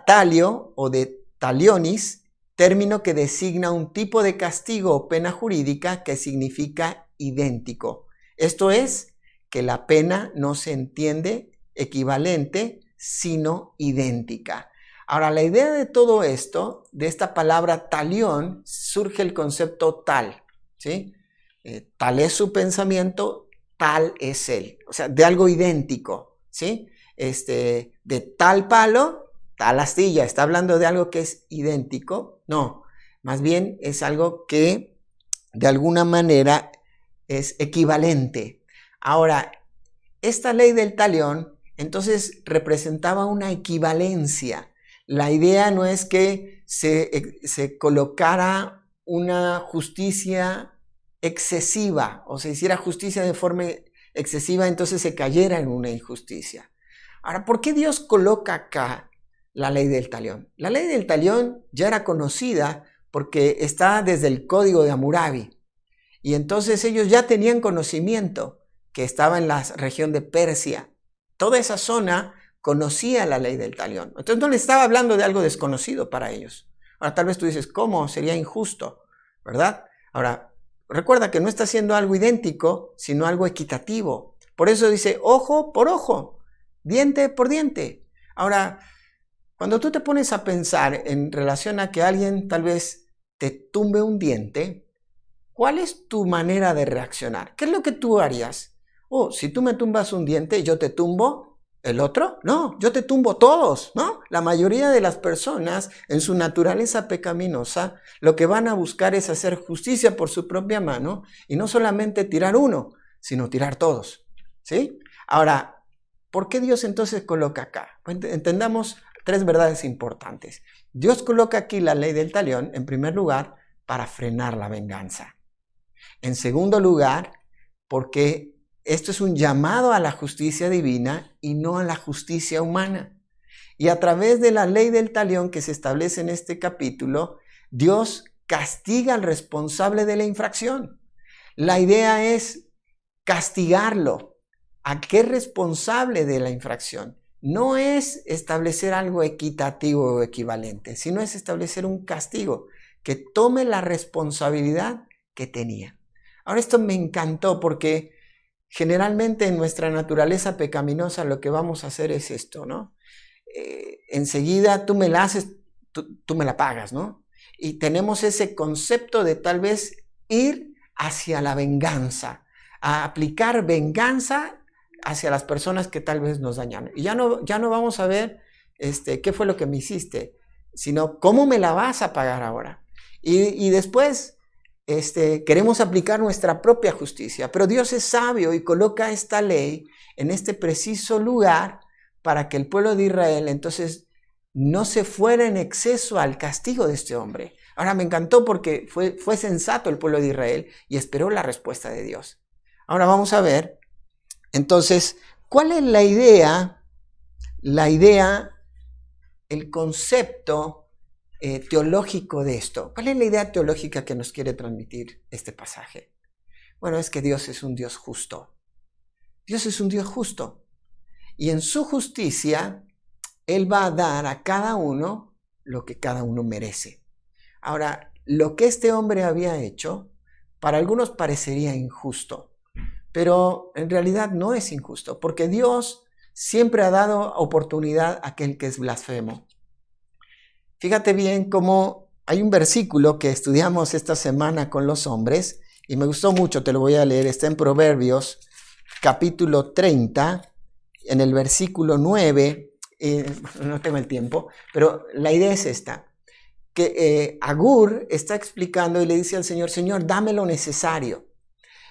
[SPEAKER 1] talio o de talionis, término que designa un tipo de castigo o pena jurídica que significa idéntico. Esto es, que la pena no se entiende equivalente, sino idéntica. Ahora, la idea de todo esto, de esta palabra talión, surge el concepto tal, ¿sí? Tal es su pensamiento, tal es él. O sea, de algo idéntico, ¿sí? De tal palo, tal astilla. ¿Está hablando de algo que es idéntico? No, más bien es algo que de alguna manera es equivalente. Ahora, esta ley del talión entonces representaba una equivalencia. La idea no es que se colocara una justicia excesiva o se hiciera justicia de forma excesiva, entonces se cayera en una injusticia. Ahora, ¿por qué Dios coloca acá la ley del talión? La ley del talión ya era conocida porque está desde el Código de Hammurabi. Y entonces ellos ya tenían conocimiento que estaba en la región de Persia. Toda esa zona conocía la ley del talión. Entonces no le estaba hablando de algo desconocido para ellos. Ahora tal vez tú dices, ¿cómo? Sería injusto, ¿verdad? Ahora, recuerda que no está haciendo algo idéntico, sino algo equitativo. Por eso dice, ojo por ojo, diente por diente. Ahora, cuando tú te pones a pensar en relación a que alguien tal vez te tumbe un diente, ¿cuál es tu manera de reaccionar? ¿Qué es lo que tú harías? Oh, si tú me tumbas un diente, ¿yo te tumbo el otro? No, yo te tumbo todos, ¿no? La mayoría de las personas, en su naturaleza pecaminosa, lo que van a buscar es hacer justicia por su propia mano y no solamente tirar uno, sino tirar todos, ¿sí? Ahora, ¿por qué Dios entonces coloca acá? Pues entendamos tres verdades importantes. Dios coloca aquí la ley del talión, en primer lugar, para frenar la venganza. En segundo lugar, porque esto es un llamado a la justicia divina y no a la justicia humana. Y a través de la ley del talión que se establece en este capítulo, Dios castiga al responsable de la infracción. La idea es castigarlo. ¿A qué responsable de la infracción? no es establecer algo equitativo o equivalente, sino es establecer un castigo que tome la responsabilidad que tenía. Ahora, esto me encantó porque generalmente en nuestra naturaleza pecaminosa lo que vamos a hacer es esto, ¿no? Enseguida tú me la haces, tú me la pagas, ¿no? Y tenemos ese concepto de tal vez ir hacia la venganza, a aplicar venganza hacia las personas que tal vez nos dañaron. Y ya no vamos a ver qué fue lo que me hiciste, sino cómo me la vas a pagar ahora. Y después queremos aplicar nuestra propia justicia, pero Dios es sabio y coloca esta ley en este preciso lugar para que el pueblo de Israel entonces no se fuera en exceso al castigo de este hombre. Ahora me encantó porque fue sensato el pueblo de Israel y esperó la respuesta de Dios. Ahora vamos a ver, entonces, ¿cuál es la idea, el concepto teológico de esto? ¿Cuál es la idea teológica que nos quiere transmitir este pasaje? Bueno, es que Dios es un Dios justo. Dios es un Dios justo. Y en su justicia, Él va a dar a cada uno lo que cada uno merece. Ahora, lo que este hombre había hecho, para algunos parecería injusto, pero en realidad no es injusto, porque Dios siempre ha dado oportunidad a aquel que es blasfemo. Fíjate bien cómo hay un versículo que estudiamos esta semana con los hombres y me gustó mucho, te lo voy a leer, está en Proverbios capítulo 30, en el versículo 9, no tengo el tiempo, pero la idea es esta, que Agur está explicando y le dice al Señor, Señor, dame lo necesario,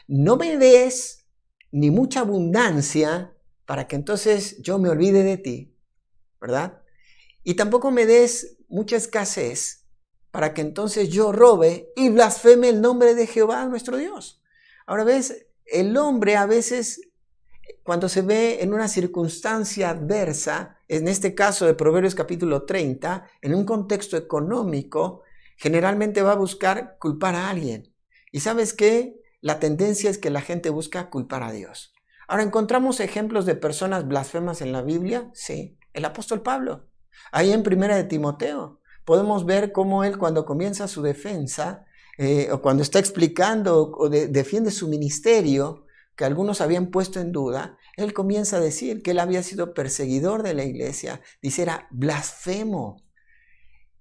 [SPEAKER 1] no me des ni mucha abundancia para que entonces yo me olvide de ti, ¿verdad? Y tampoco me des mucha escasez para que entonces yo robe y blasfeme el nombre de Jehová nuestro Dios. Ahora ves, el hombre a veces cuando se ve en una circunstancia adversa, en este caso de Proverbios capítulo 30, en un contexto económico, generalmente va a buscar culpar a alguien. ¿Y sabes qué? La tendencia es que la gente busca culpar a Dios. Ahora, ¿encontramos ejemplos de personas blasfemas en la Biblia? Sí, el apóstol Pablo. Ahí en Primera de Timoteo podemos ver cómo él cuando comienza su defensa o cuando está explicando o defiende su ministerio que algunos habían puesto en duda, él comienza a decir que él había sido perseguidor de la iglesia, dice era blasfemo.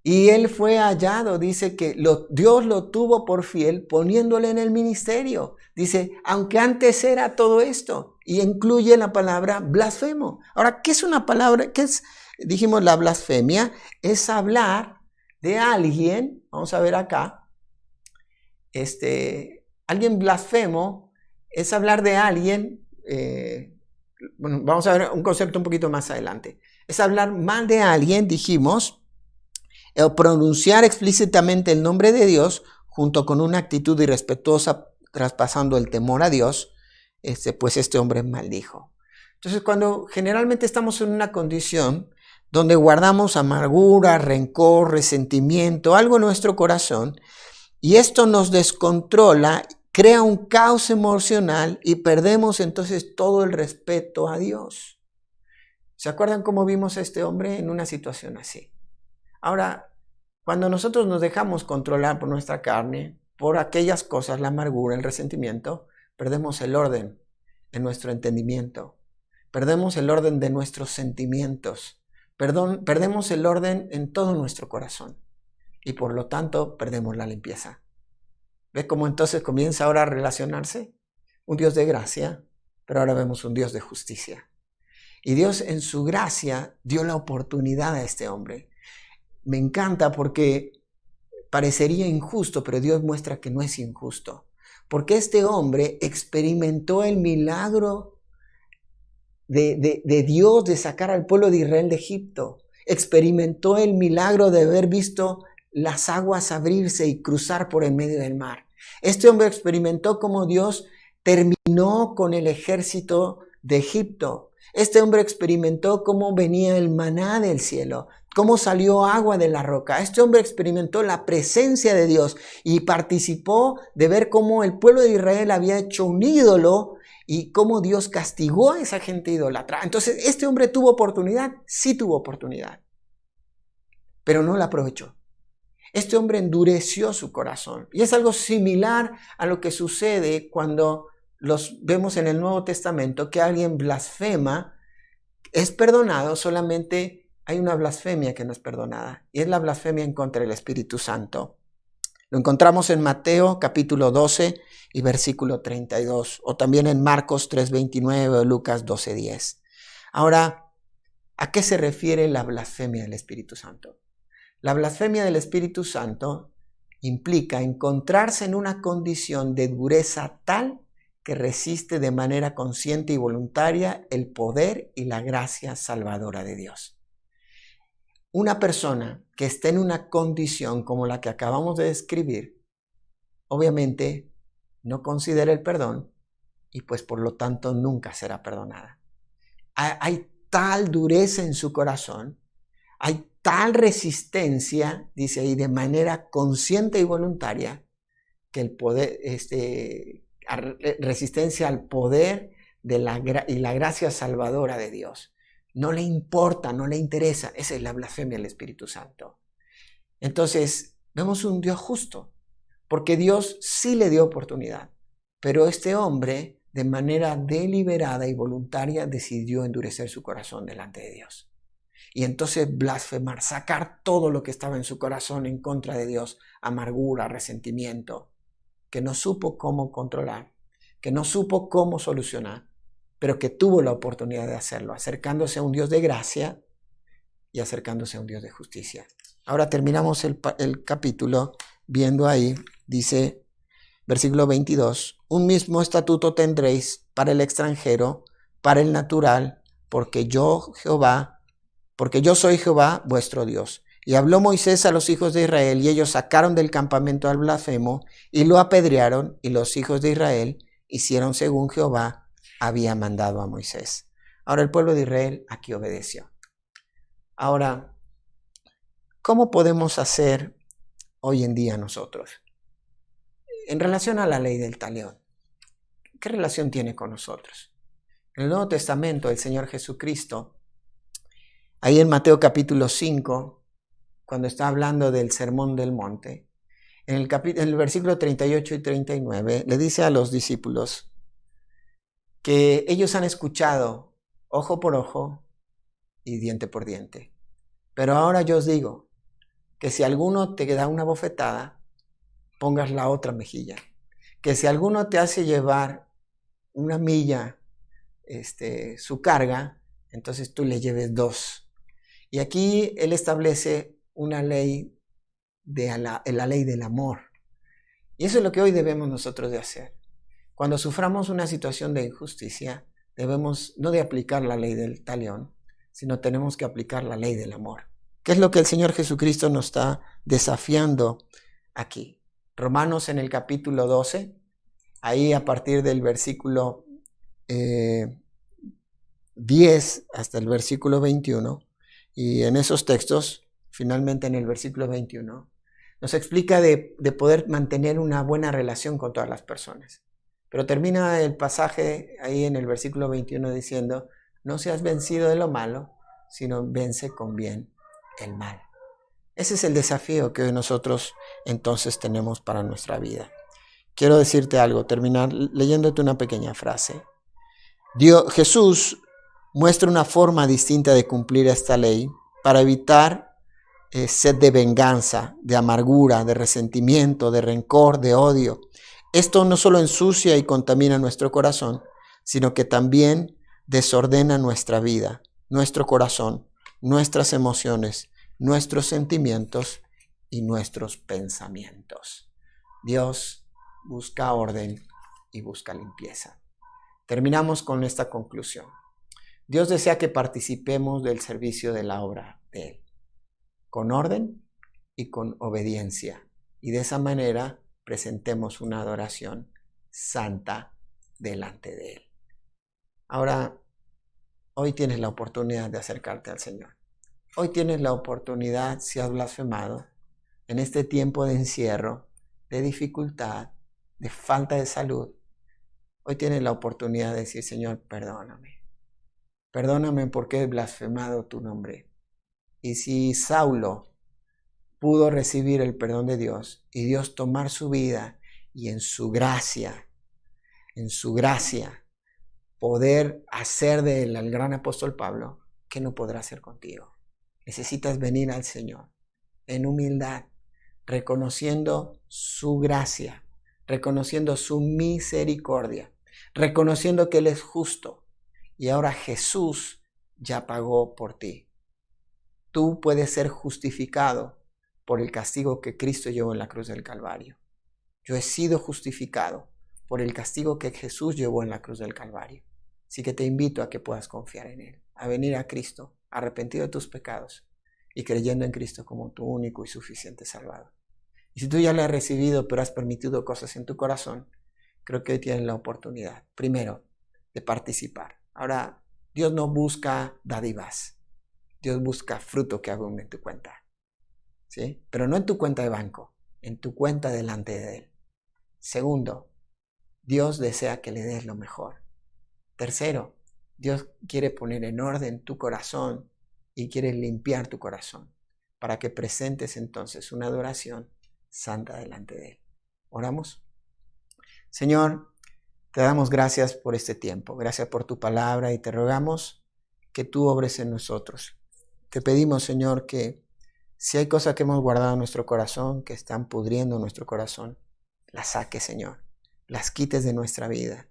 [SPEAKER 1] Y él fue hallado, dice que Dios lo tuvo por fiel poniéndole en el ministerio. Dice, aunque antes era todo esto, y incluye la palabra blasfemo. Ahora, ¿qué es una palabra? ¿Qué es? Dijimos la blasfemia, es hablar de alguien, vamos a ver acá, alguien blasfemo es hablar de alguien, bueno, vamos a ver un concepto un poquito más adelante, es hablar mal de alguien, dijimos, o pronunciar explícitamente el nombre de Dios junto con una actitud irrespetuosa traspasando el temor a Dios, pues este hombre maldijo. Entonces, cuando generalmente estamos en una condición donde guardamos amargura, rencor, resentimiento, algo en nuestro corazón, y esto nos descontrola, crea un caos emocional y perdemos entonces todo el respeto a Dios. ¿Se acuerdan cómo vimos a este hombre en una situación así? Ahora, cuando nosotros nos dejamos controlar por nuestra carne, por aquellas cosas, la amargura, el resentimiento, perdemos el orden en nuestro entendimiento, perdemos el orden de nuestros sentimientos, perdemos el orden en todo nuestro corazón y por lo tanto perdemos la limpieza. ¿Ve cómo entonces comienza ahora a relacionarse? Un Dios de gracia, pero ahora vemos un Dios de justicia. Y Dios en su gracia dio la oportunidad a este hombre. Me encanta porque parecería injusto, pero Dios muestra que no es injusto. Porque este hombre experimentó el milagro de Dios de sacar al pueblo de Israel de Egipto. Experimentó el milagro de haber visto las aguas abrirse y cruzar por el medio del mar. Este hombre experimentó cómo Dios terminó con el ejército de Egipto. Este hombre experimentó cómo venía el maná del cielo, cómo salió agua de la roca. Este hombre experimentó la presencia de Dios y participó de ver cómo el pueblo de Israel había hecho un ídolo y cómo Dios castigó a esa gente idólatra. Entonces, este hombre tuvo oportunidad, sí tuvo oportunidad, pero no la aprovechó. Este hombre endureció su corazón. Y es algo similar a lo que sucede cuando los vemos en el Nuevo Testamento, que alguien blasfema, es perdonado, solamente hay una blasfemia que no es perdonada, y es la blasfemia en contra del Espíritu Santo. Lo encontramos en Mateo capítulo 12 y versículo 32, o también en Marcos 3:29 o Lucas 12:10. Ahora, ¿a qué se refiere la blasfemia del Espíritu Santo? La blasfemia del Espíritu Santo implica encontrarse en una condición de dureza tal que resiste de manera consciente y voluntaria el poder y la gracia salvadora de Dios. Una persona que esté en una condición como la que acabamos de describir, obviamente no considera el perdón y pues por lo tanto nunca será perdonada. Hay tal dureza en su corazón, hay tal resistencia, dice ahí, de manera consciente y voluntaria, que el poder, resistencia al poder y la gracia salvadora de Dios. No le importa, no le interesa. Esa es la blasfemia del Espíritu Santo. Entonces, vemos un Dios justo, porque Dios sí le dio oportunidad, pero este hombre, de manera deliberada y voluntaria, decidió endurecer su corazón delante de Dios. Y entonces blasfemar, sacar todo lo que estaba en su corazón en contra de Dios, amargura, resentimiento, que no supo cómo controlar, que no supo cómo solucionar, pero que tuvo la oportunidad de hacerlo, acercándose a un Dios de gracia y acercándose a un Dios de justicia. Ahora terminamos el capítulo viendo ahí, dice, versículo 22, un mismo estatuto tendréis para el extranjero, para el natural, porque yo soy Jehová vuestro Dios. Y habló Moisés a los hijos de Israel, y ellos sacaron del campamento al blasfemo, y lo apedrearon, y los hijos de Israel hicieron según Jehová había mandado a Moisés. Ahora el pueblo de Israel aquí obedeció. Ahora, ¿cómo podemos hacer hoy en día nosotros? En relación a la ley del talión, ¿qué relación tiene con nosotros? En el Nuevo Testamento, el Señor Jesucristo, ahí en Mateo capítulo 5, cuando está hablando del Sermón del Monte, en el versículo 38 y 39, le dice a los discípulos que ellos han escuchado ojo por ojo y diente por diente. Pero ahora yo os digo que si alguno te da una bofetada, pongas la otra mejilla. Que si alguno te hace llevar una milla su carga, entonces tú le lleves 2. Y aquí él establece una ley la ley del amor. Y eso es lo que hoy debemos nosotros de hacer. Cuando suframos una situación de injusticia, debemos no de aplicar la ley del talión, sino tenemos que aplicar la ley del amor. ¿Qué es lo que el Señor Jesucristo nos está desafiando aquí? Romanos en el capítulo 12, ahí a partir del versículo 10 hasta el versículo 21, y en esos textos, finalmente en el versículo 21, nos explica de poder mantener una buena relación con todas las personas. Pero termina el pasaje ahí en el versículo 21 diciendo, no seas vencido de lo malo, sino vence con bien el mal. Ese es el desafío que hoy nosotros entonces tenemos para nuestra vida. Quiero decirte algo, terminar leyéndote una pequeña frase. Jesús muestra una forma distinta de cumplir esta ley para evitar sed de venganza, de amargura, de resentimiento, de rencor, de odio. Esto no solo ensucia y contamina nuestro corazón, sino que también desordena nuestra vida, nuestro corazón, nuestras emociones, nuestros sentimientos y nuestros pensamientos. Dios busca orden y busca limpieza. Terminamos con esta conclusión. Dios desea que participemos del servicio de la obra de Él, con orden y con obediencia, y de esa manera presentemos una adoración santa delante de Él. Ahora, hoy tienes la oportunidad de acercarte al Señor. Hoy tienes la oportunidad, si has blasfemado, en este tiempo de encierro, de dificultad, de falta de salud, Hoy tienes la oportunidad de decir, Señor, perdóname. Perdóname porque he blasfemado tu nombre. Y si Saulo pudo recibir el perdón de Dios y Dios tomar su vida y en su gracia, poder hacer de él al gran apóstol Pablo, ¿qué no podrá hacer contigo? Necesitas venir al Señor en humildad, reconociendo su gracia, reconociendo su misericordia, reconociendo que Él es justo y ahora Jesús ya pagó por ti. Tú puedes ser justificado por el castigo que Cristo llevó en la cruz del Calvario. Yo he sido justificado por el castigo que Jesús llevó en la cruz del Calvario. Así que te invito a que puedas confiar en Él, a venir a Cristo, arrepentido de tus pecados y creyendo en Cristo como tu único y suficiente Salvador. Y si tú ya le has recibido, pero has permitido cosas en tu corazón, creo que hoy tienes la oportunidad, primero, de participar. Ahora, Dios no busca dádivas, Dios busca fruto que abunde en tu cuenta, ¿sí? Pero no en tu cuenta de banco, en tu cuenta delante de Él. Segundo, Dios desea que le des lo mejor. Tercero, Dios quiere poner en orden tu corazón y quiere limpiar tu corazón para que presentes entonces una adoración santa delante de Él. ¿Oramos? Señor, te damos gracias por este tiempo, gracias por tu palabra y te rogamos que tú obres en nosotros. Te pedimos, Señor, que si hay cosas que hemos guardado en nuestro corazón, que están pudriendo nuestro corazón, las saques, Señor, las quites de nuestra vida.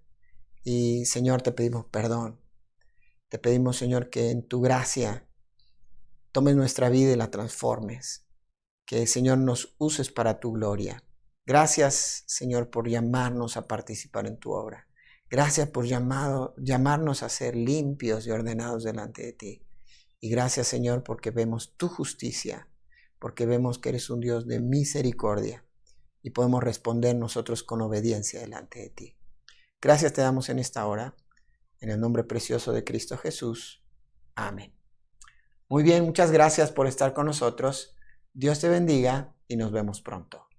[SPEAKER 1] Y, Señor, te pedimos perdón. Te pedimos, Señor, que en tu gracia tomes nuestra vida y la transformes. Que, Señor, nos uses para tu gloria. Gracias, Señor, por llamarnos a participar en tu obra. Gracias por llamarnos a ser limpios y ordenados delante de ti. Y gracias, Señor, porque vemos tu justicia, porque vemos que eres un Dios de misericordia y podemos responder nosotros con obediencia delante de ti. Gracias te damos en esta hora, en el nombre precioso de Cristo Jesús. Amén. Muy bien, muchas gracias por estar con nosotros. Dios te bendiga y nos vemos pronto.